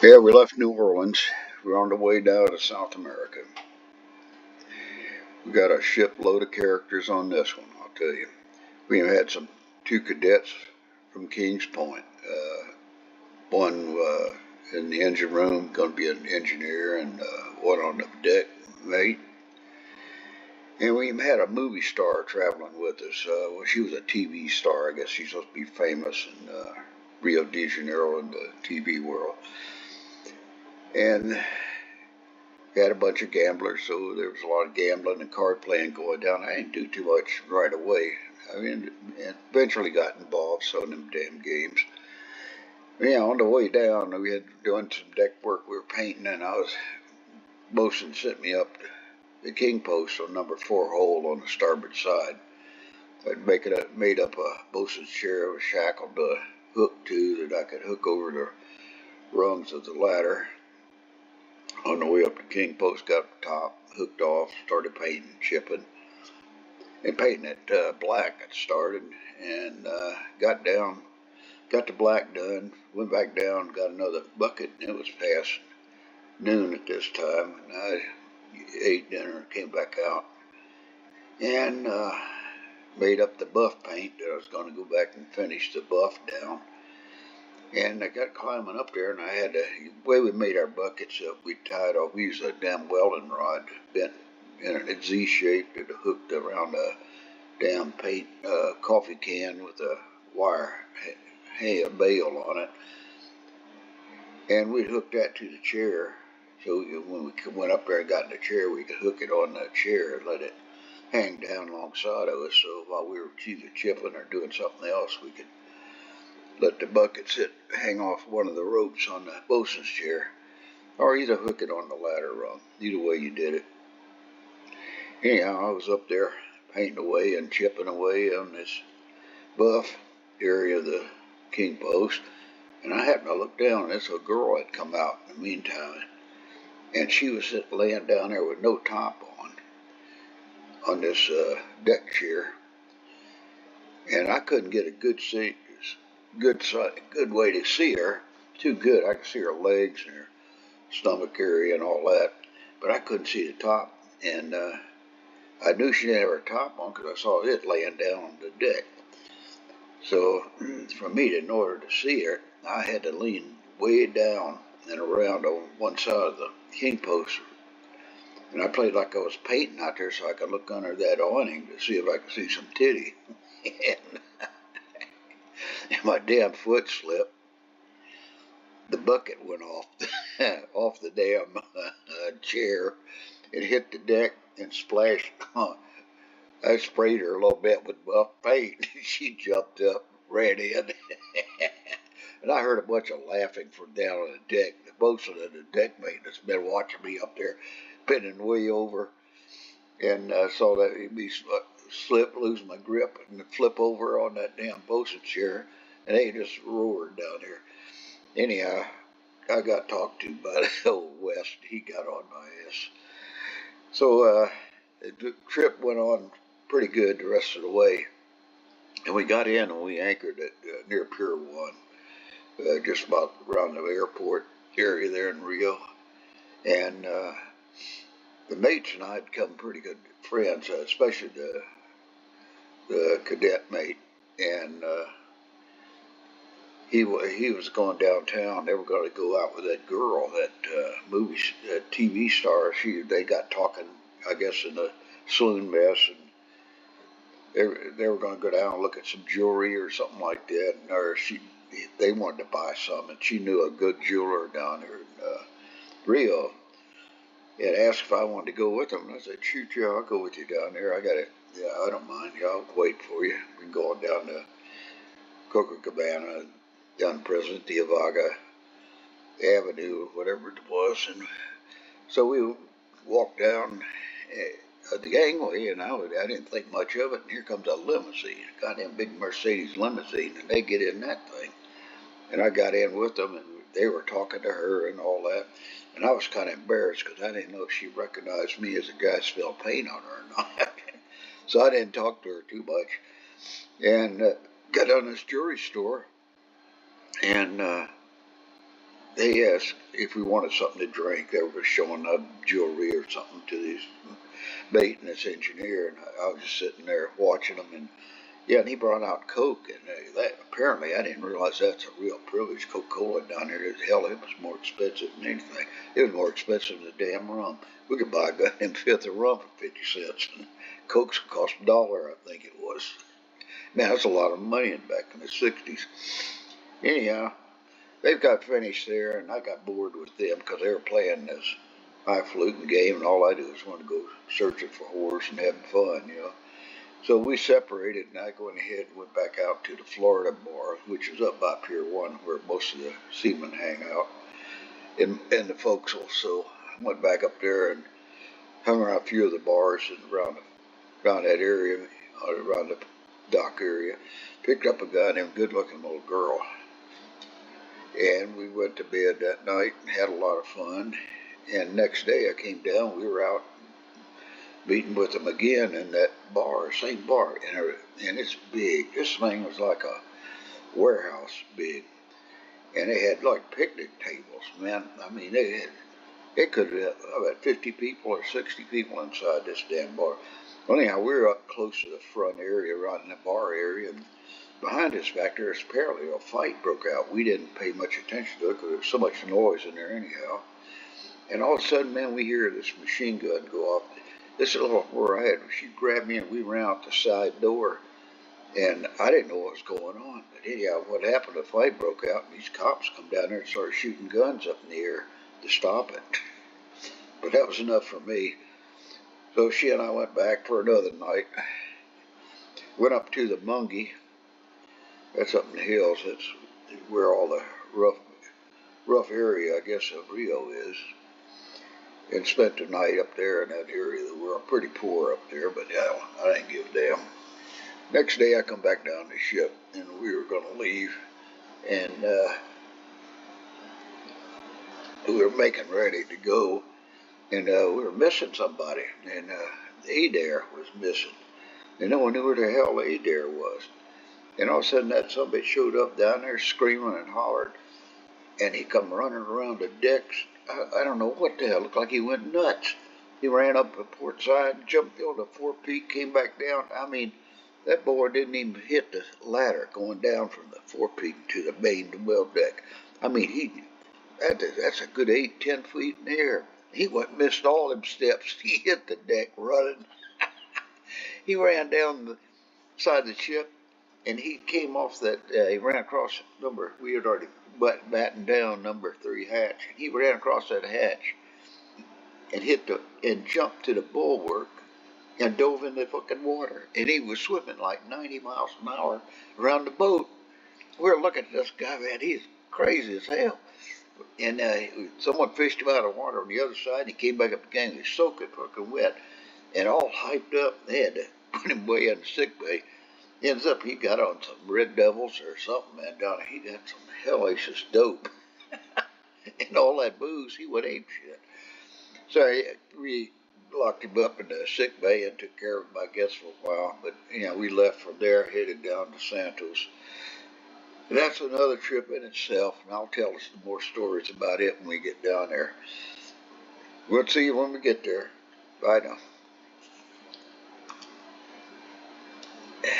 Yeah, we left New Orleans. We're on the way down to South America. We got a shipload of characters on this one, I'll tell you. We had two cadets from Kings Point. One in the engine room, going to be an engineer, and one on the deck mate. And we had a movie star traveling with us. Well, she was a TV star. I guess she's supposed to be famous in Rio de Janeiro in the TV world. And had a bunch of gamblers, so there was a lot of gambling and card playing going down. I didn't do too much right away. I mean, eventually got involved so in them damn games. Yeah, on the way down, we had doing some deck work. We were painting, and bosun sent me up the king post on number 4 hole on the starboard side. Made up a bosun's chair. I was shackled a hook to that I could hook over the rungs of the ladder. On the way up the king post, got up the top, hooked off, started painting, chipping, and painting it black. It started and got the black done, went back down, got another bucket, and it was past noon at this time. And I ate dinner, came back out, and made up the buff paint that I was going to go back and finish the buff down. And I got climbing up there, and I had the way we made our buckets up. We tied off. We used a damn welding rod bent in a Z shape that hooked around a damn paint coffee can with a wire a bail on it, and we hooked that to the chair. So when we went up there and got in the chair, we could hook it on the chair and let it hang down alongside of us. So while we were either chipping or doing something else, we could let the bucket hang off one of the ropes on the bosun's chair, or either hook it on the ladder rung. Either way you did it. Anyhow, I was up there painting away and chipping away on this buff area of the king post, and I happened to look down, and this little girl had come out in the meantime, and she was laying down there with no top on this deck chair, and I couldn't get a good way to see her. Too good. I could see her legs and her stomach area and all that, but I couldn't see the top. And I knew she didn't have her top on because I saw it laying down on the deck. So for me to, in order to see her, I had to lean way down and around on one side of the king post. And I played like I was painting out there so I could look under that awning to see if I could see some titty. And my damn foot slipped. The bucket went off the damn chair. It hit the deck and splashed. I sprayed her a little bit with buff paint. She jumped up, ran in, and I heard a bunch of laughing from down on the deck. The bosun and the deck mate has been watching me up there, bending way over, and saw that me slip, lose my grip, and flip over on that damn bosun chair, and they just roared down there. Anyhow, I got talked to by the old West. He got on my ass. So the trip went on pretty good the rest of the way. And we got in and we anchored at near Pier 1, just about around the airport area there in Rio. And the mates and I had become pretty good friends, especially the cadet mate. And he was going downtown. They were going to go out with that girl, that TV star. They got talking, I guess, in the saloon mess, and they were going to go down and look at some jewelry or something like that. They wanted to buy some, and she knew a good jeweler down there in Rio, and asked if I wanted to go with them. And I said, shoot, yeah, I'll go with you down there. Yeah, I don't mind. Yeah, I'll wait for you. We can go on down to Copacabana, down President Diavaga Avenue, whatever it was. And so we walked down the gangway, and I didn't think much of it. And here comes a limousine, a goddamn big Mercedes limousine, and they get in that thing. And I got in with them, and they were talking to her and all that. And I was kind of embarrassed because I didn't know if she recognized me as a guy spilled paint on her or not. So I didn't talk to her too much. And got down to this jewelry store, and they asked if we wanted something to drink. They were showing up jewelry or something to this mate and this engineer, and I was just sitting there watching them. And yeah, and he brought out Coke, and that apparently I didn't realize that's a real privilege. Coca-Cola down there, hell, it was more expensive than anything. It was more expensive than the damn rum. We could buy a goddamn fifth of rum for 50 cents, and Cokes cost $1, I think it was. Man, that's a lot of money back in the 60s. Anyhow, they got finished there, and I got bored with them because they were playing this highfalutin game, and all I do is want to go searching for horse and having fun. So we separated, and I went ahead and went back out to the Florida bar, which is up by Pier 1, where most of the seamen hang out, and the forecastle. So I went back up there and hung around a few of the bars and around that area, around the dock area. Picked up a guy named good-looking little girl, and we went to bed that night and had a lot of fun. And next day I came down, we were out meeting with them again in that bar, same bar, and it's big. This thing was like a warehouse big, and they had like picnic tables, man. I mean, it could have about 50 people or 60 people inside this damn bar. Well, anyhow, we were up close to the front area, right in the bar area, and behind us back there, apparently a fight broke out. We didn't pay much attention to it because there was so much noise in there anyhow. And all of a sudden, man, we hear this machine gun go off. This little where I had, she grabbed me and we ran out the side door. And I didn't know what was going on. But anyhow, what happened, the fight broke out and these cops come down there and started shooting guns up in the air to stop it. But that was enough for me. So she and I went back for another night. Went up to the Mungie. That's up in the hills. That's where all the rough area, I guess, of Rio is. And spent the night up there in that area. We were pretty poor up there, but yeah, I didn't give a damn. Next day I come back down the ship, and we were going to leave, and we were making ready to go, and we were missing somebody, and Adair was missing, and no one knew where the hell Adair was. And all of a sudden that somebody showed up down there screaming and hollered, and he come running around the decks. I don't know what the hell. It looked like he went nuts. He ran up the port side, jumped on the forepeak, came back down. I mean, that boy didn't even hit the ladder going down from the forepeak to the main well deck. I mean, that's a good 8-10 feet in the air. He missed all them steps. He hit the deck running. He ran down the side of the ship, and he came off that. He ran across we had already battened down number 3 hatch. He ran across that hatch and jumped to the bulwark and dove in the fucking water. And he was swimming like 90 miles an hour around the boat. We were looking at this guy, man, he's crazy as hell. And someone fished him out of water on the other side, and he came back up again. He was soaking fucking wet and all hyped up. They had to put him way in the sick bay. Ends up he got on some Red Devils or something, man, down there. He got some hellacious dope. And all that booze, he went ape shit. So we locked him up in the sick bay and took care of him, I guess, for a while. But, we left from there, headed down to Santos. And that's another trip in itself, and I'll tell us some more stories about it when we get down there. We'll see you when we get there. Bye now.